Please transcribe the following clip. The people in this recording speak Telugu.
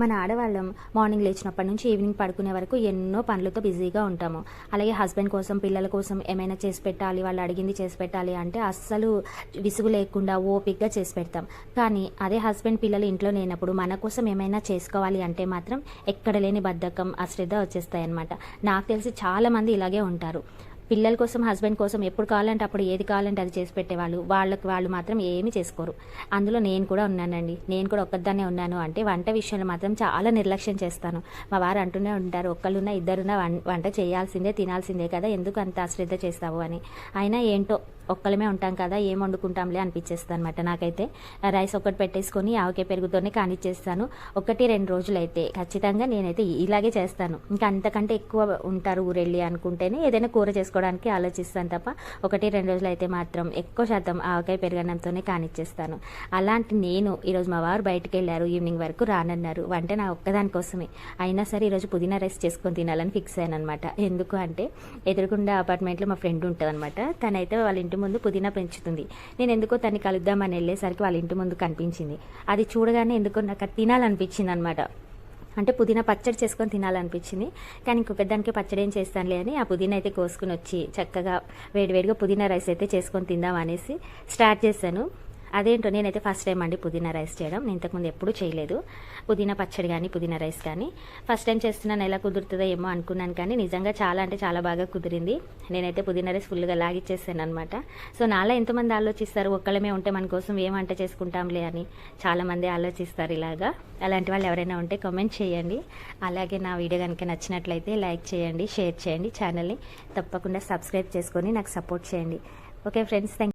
మన ఆడవాళ్ళం మార్నింగ్ లేచినప్పటి నుంచి ఈవినింగ్ పడుకునే వరకు ఎన్నో పనులతో బిజీగా ఉంటాము. అలాగే హస్బెండ్ కోసం, పిల్లల కోసం ఏమైనా చేసి పెట్టాలి, వాళ్ళు అడిగింది చేసి పెట్టాలి అంటే అస్సలు విసుగు లేకుండా ఓపికగా చేసి పెడతాం. కానీ అదే హస్బెండ్, పిల్లలు ఇంట్లో లేనప్పుడు మన కోసం ఏమైనా చేసుకోవాలి అంటే మాత్రం ఎక్కడ లేని బద్ధకం, అశ్రద్ధ వచ్చేస్తాయి అన్నమాట. నాకు తెలిసి చాలామంది ఇలాగే ఉంటారు. పిల్లల కోసం, హస్బెండ్ కోసం ఎప్పుడు కావాలంటే అప్పుడు ఏది కావాలంటే అది చేసి పెట్టేవాళ్ళు. వాళ్ళు మాత్రం ఏమీ చేసుకోరు. అందులో నేను కూడా ఉన్నానండి. నేను కూడా ఒక్కదాన్నే ఉన్నాను. అంటే వంట విషయంలో మాత్రం చాలా నిర్లక్ష్యం చేస్తాను. మా వారు అంటూనే ఉంటారు, ఒక్కళ్ళున్నా ఇద్దరున్నా వంట చేయాల్సిందే, తినాల్సిందే కదా, ఎందుకు అంత అశ్రద్ధ చేస్తావు అని. అయినా ఏంటో ఒక్కలమే ఉంటాం కదా, ఏం వండుకుంటాంలే అనిపించేస్తాను అనమాట. నాకైతే రైస్ ఒకటి పెట్టేసుకొని ఆవకాయ పెరుగుతోనే కానిచ్చేస్తాను. 1-2 రోజులైతే ఖచ్చితంగా నేనైతే ఇలాగే చేస్తాను. ఇంకా అంతకంటే ఎక్కువ ఉంటారు ఊరెళ్ళి అనుకుంటేనే ఏదైనా కూర చేసుకోవడానికి ఆలోచిస్తాను తప్ప 1-2 రోజులు అయితే మాత్రం ఎక్కువ శాతం ఆవకాయ పెరుగన్నంతోనే కానిచ్చేస్తాను. అలాంటి నేను ఈరోజు మా వారు బయటకు వెళ్ళారు, ఈవినింగ్ వరకు రానన్నారు. వంట నా ఒక్కదాని కోసమే అయినా సరే ఈరోజు పుదీనా రైస్ చేసుకొని తినాలని ఫిక్స్ అయ్యాను అనమాట. ఎందుకు అంటే ఎదురుకుండా అపార్ట్మెంట్లో మా ఫ్రెండ్ ఉంటుంది అనమాట. తనైతే వాళ్ళ ఇంటి ముందు పుదీనా పెంచుతుంది. నేను ఎందుకో తన్ని కలుద్దామని వెళ్ళేసరికి వాళ్ళ ఇంటి ముందు కనిపించింది. అది చూడగానే ఎందుకో నాకు తినాలనిపించింది అనమాట. అంటే పుదీనా పచ్చడి చేసుకొని తినాలనిపించింది. కానీ ఇంకొక దానికి పచ్చడి ఏం చేస్తానులే అని ఆ పుదీనా అయితే కోసుకుని వచ్చి చక్కగా వేడివేడిగా పుదీనా రైస్ అయితే చేసుకొని తిందాం అనేసి స్టార్ట్ చేశాను. అదేంటో నేనైతే ఫస్ట్ టైం అండి పుదీనా రైస్ చేయడం. నేను ఇంతకుముందు ఎప్పుడూ చేయలేదు పుదీనా పచ్చడి కానీ పుదీనా రైస్ కానీ. ఫస్ట్ టైం చేస్తున్నాను, ఎలా కుదురుతుందో ఏమో అనుకున్నాను, కానీ నిజంగా చాలా అంటే చాలా బాగా కుదిరింది. నేనైతే పుదీనా రైస్ ఫుల్గా లాగిచ్చేసాను అనమాట. సో నాలా ఎంతమంది ఆలోచిస్తారు, ఒక్కళ్ళమే ఉంటే మన కోసం ఏం వంట చేసుకుంటాంలే అని చాలామంది ఆలోచిస్తారు ఇలాగా. అలాంటి వాళ్ళు ఎవరైనా ఉంటే కామెంట్ చేయండి. అలాగే నా వీడియో కనుక నచ్చినట్లయితే లైక్ చేయండి, షేర్ చేయండి, ఛానల్ని తప్పకుండా సబ్స్క్రైబ్ చేసుకొని నాకు సపోర్ట్ చేయండి. Okay friends, thank